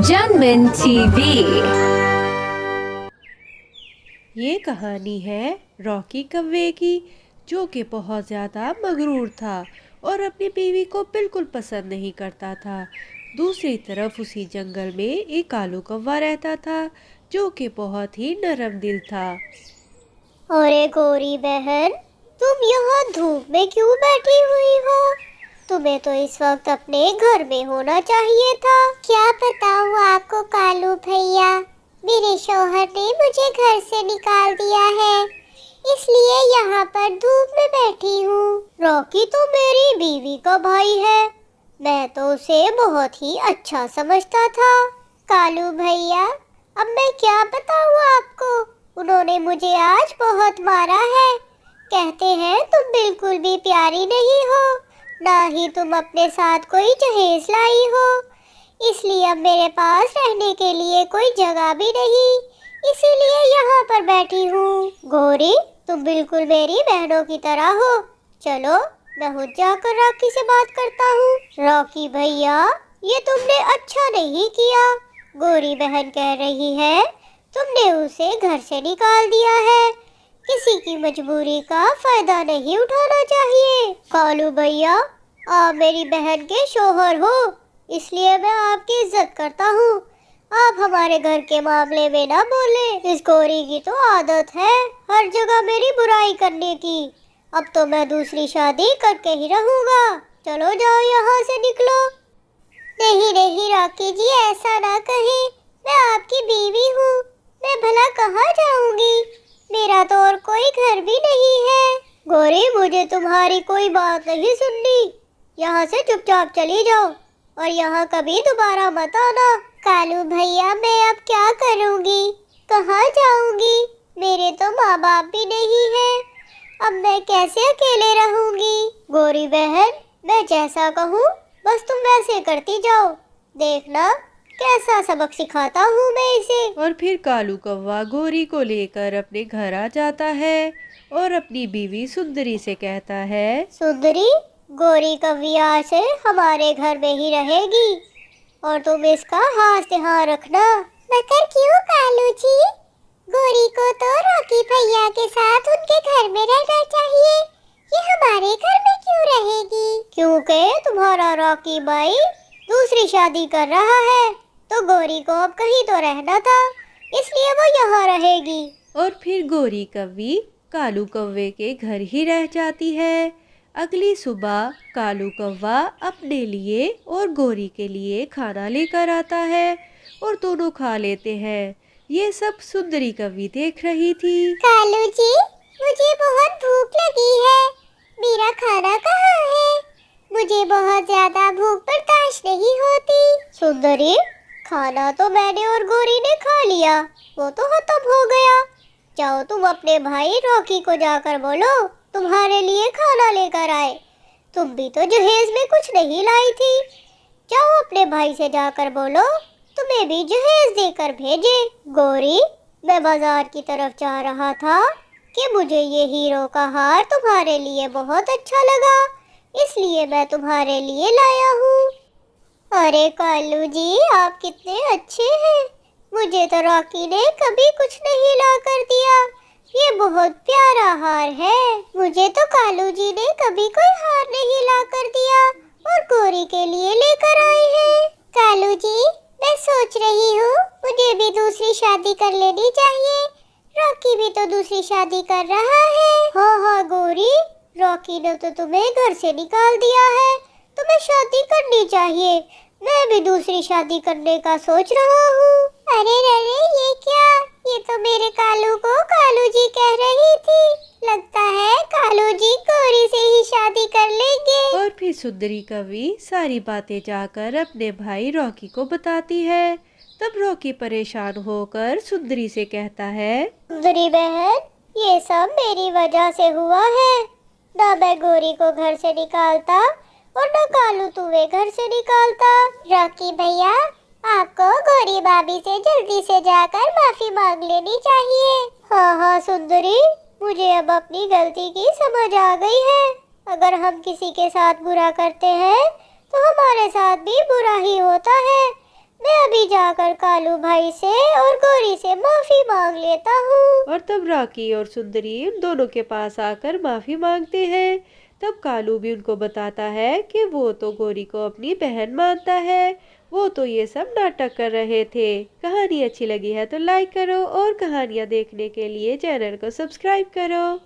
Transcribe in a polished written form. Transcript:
जनमन TV. ये कहानी है रॉकी कव्वे की, जो कि बहुत ज़्यादा मगरूर था और अपनी बीवी को बिल्कुल पसंद नहीं करता था। दूसरी तरफ उसी जंगल में एक कालू कौवा रहता था, जो कि बहुत ही नरम दिल था। अरे गोरी बहन, तुम यहाँ धूप में क्यों बैठी हुई हो? तुम्हें तो इस वक्त अपने घर में होना चाहिए था। क्या बताऊँ आपको कालू भैया, मेरे शौहर ने मुझे घर से निकाल दिया है, इसलिए यहाँ पर धूप में बैठी हूँ। रॉकी तो मेरी बीवी का भाई है, मैं तो उसे बहुत ही अच्छा समझता था। कालू भैया, अब मैं क्या बताऊँ आपको, उन्होंने मुझे आज बहुत मारा है। कहते हैं तुम बिल्कुल भी प्यारी नहीं हो, ना ही तुम अपने साथ कोई जहेज लाई हो, इसलिए अब मेरे पास रहने के लिए कोई जगह भी नहीं, इसीलिए यहाँ पर बैठी हूँ। गोरी, तुम बिल्कुल मेरी बहनों की तरह हो। चलो, मैं खुद जाकर रॉकी से बात करता हूँ। रॉकी भैया, ये तुमने अच्छा नहीं किया। गोरी बहन कह रही है तुमने उसे घर से निकाल दिया है, किसी की मजबूरी का फायदा नहीं उठाना चाहिए। कालू भैया, आप मेरी बहन के शौहर हो, इसलिए मैं आपकी इज्जत करता हूँ। आप हमारे घर के मामले में ना बोले। इस गोरी की तो आदत है हर जगह मेरी बुराई करने की। अब तो मैं दूसरी शादी करके ही रहूँगा। चलो जाओ, यहाँ से निकलो। नहीं नहीं रॉकी जी, ऐसा ना कहे, मैं आपकी बीवी हूँ, मैं भला कहाँ जाऊँगी, मेरा तो और कोई घर भी नहीं है। गोरी, मुझे तुम्हारी कोई बात नहीं सुननी, यहाँ से चुपचाप चली जाओ और यहाँ कभी दोबारा मत आना। कालू भैया, मैं अब क्या करूँगी, कहाँ जाऊँगी, मेरे तो माँ बाप भी नहीं है, अब मैं कैसे अकेले रहूँगी। गोरी बहन, मैं जैसा कहूँ बस तुम वैसे करती जाओ, देखना कैसा सबक सिखाता हूँ मैं इसे। और फिर कालू कौवा गोरी को लेकर अपने घर आ जाता है और अपनी बीवी सुंदरी से कहता है, सुंदरी, गोरी कव्या से हमारे घर में ही रहेगी और तुम इसका खास ध्यान रखना। मगर क्यों कालू जी, गोरी को तो रॉकी भैया के साथ उनके घर में रहना चाहिए, ये हमारे घर में क्यों रहेगी? क्योंकि तुम्हारा रॉकी भाई दूसरी शादी कर रहा है, तो गोरी को अब कहीं तो रहना था, इसलिए वो यहाँ रहेगी। और फिर गोरी कव्वी कालू कौवे के घर ही रह जाती है। अगली सुबह कालू कौवा अपने लिए और गोरी के लिए खाना लेकर आता है और दोनों खा लेते हैं। ये सब सुंदरी कव्वी देख रही थी। कालू जी, मुझे बहुत भूख लगी है, मेरा खाना कहाँ है? मुझे बहुत ज्यादा भूख बर्दाश्त नहीं होती। सुंदरी, खाना तो मैंने और गोरी ने खा लिया, वो तो खत्म हो गया। जाओ, तुम अपने भाई रॉकी को जाकर बोलो तुम्हारे लिए खाना लेकर आए, तुम भी तो जहेज में कुछ नहीं लाई थी। जाओ, अपने भाई से जाकर बोलो तुम्हें भी जहेज देकर भेजे। गोरी, मैं बाजार की तरफ जा रहा था कि मुझे ये हीरो का हार तुम्हारे लिए बहुत अच्छा लगा, इसलिए मैं तुम्हारे लिए लाया हूँ। अरे कालू जी, आप कितने अच्छे हैं, मुझे तो रॉकी ने कभी कुछ नहीं ला कर दिया, ये बहुत प्यारा हार है। मुझे तो कालू जी ने कभी कोई हार नहीं ला कर दिया और गोरी के लिए लेकर आए हैं। कालू जी, मैं सोच रही हूँ मुझे भी दूसरी शादी कर लेनी चाहिए, रॉकी भी तो दूसरी शादी कर रहा है। हाँ हाँ गोरी, रॉकी ने तो तुम्हें घर से निकाल दिया है, तुम्हें शादी करनी चाहिए, मैं भी दूसरी शादी करने का सोच रहा हूँ। अरे अरे, ये क्या, ये तो मेरे कालू को कालू जी कह रही थी, लगता है कालू जी गोरी से ही शादी कर लेंगे। और फिर सुंदरी कवि सारी बातें जाकर अपने भाई रॉकी को बताती है। तब रॉकी परेशान होकर सुंदरी से कहता है, सुंदरी बहन, ये सब मेरी वजह से हुआ है, ना मैं गोरी को घर से निकालता और ना कालू तुम्हें घर से निकालता। रॉकी भैया, आपको गोरी भाभी से जल्दी से जाकर माफी मांग लेनी चाहिए। हाँ हाँ सुंदरी, मुझे अब अपनी गलती की समझ आ गई है, अगर हम किसी के साथ बुरा करते हैं तो हमारे साथ भी बुरा ही होता है, मैं अभी जाकर कालू भाई से और गौरी से माफी मांग लेता हूँ। और तब रॉकी और सुंदरी उन दोनों के पास आकर माफी मांगते हैं। तब कालू भी उनको बताता है कि वो तो गौरी को अपनी बहन मानता है, वो तो ये सब नाटक कर रहे थे। कहानी अच्छी लगी है तो लाइक करो और कहानियाँ देखने के लिए चैनल को सब्सक्राइब करो।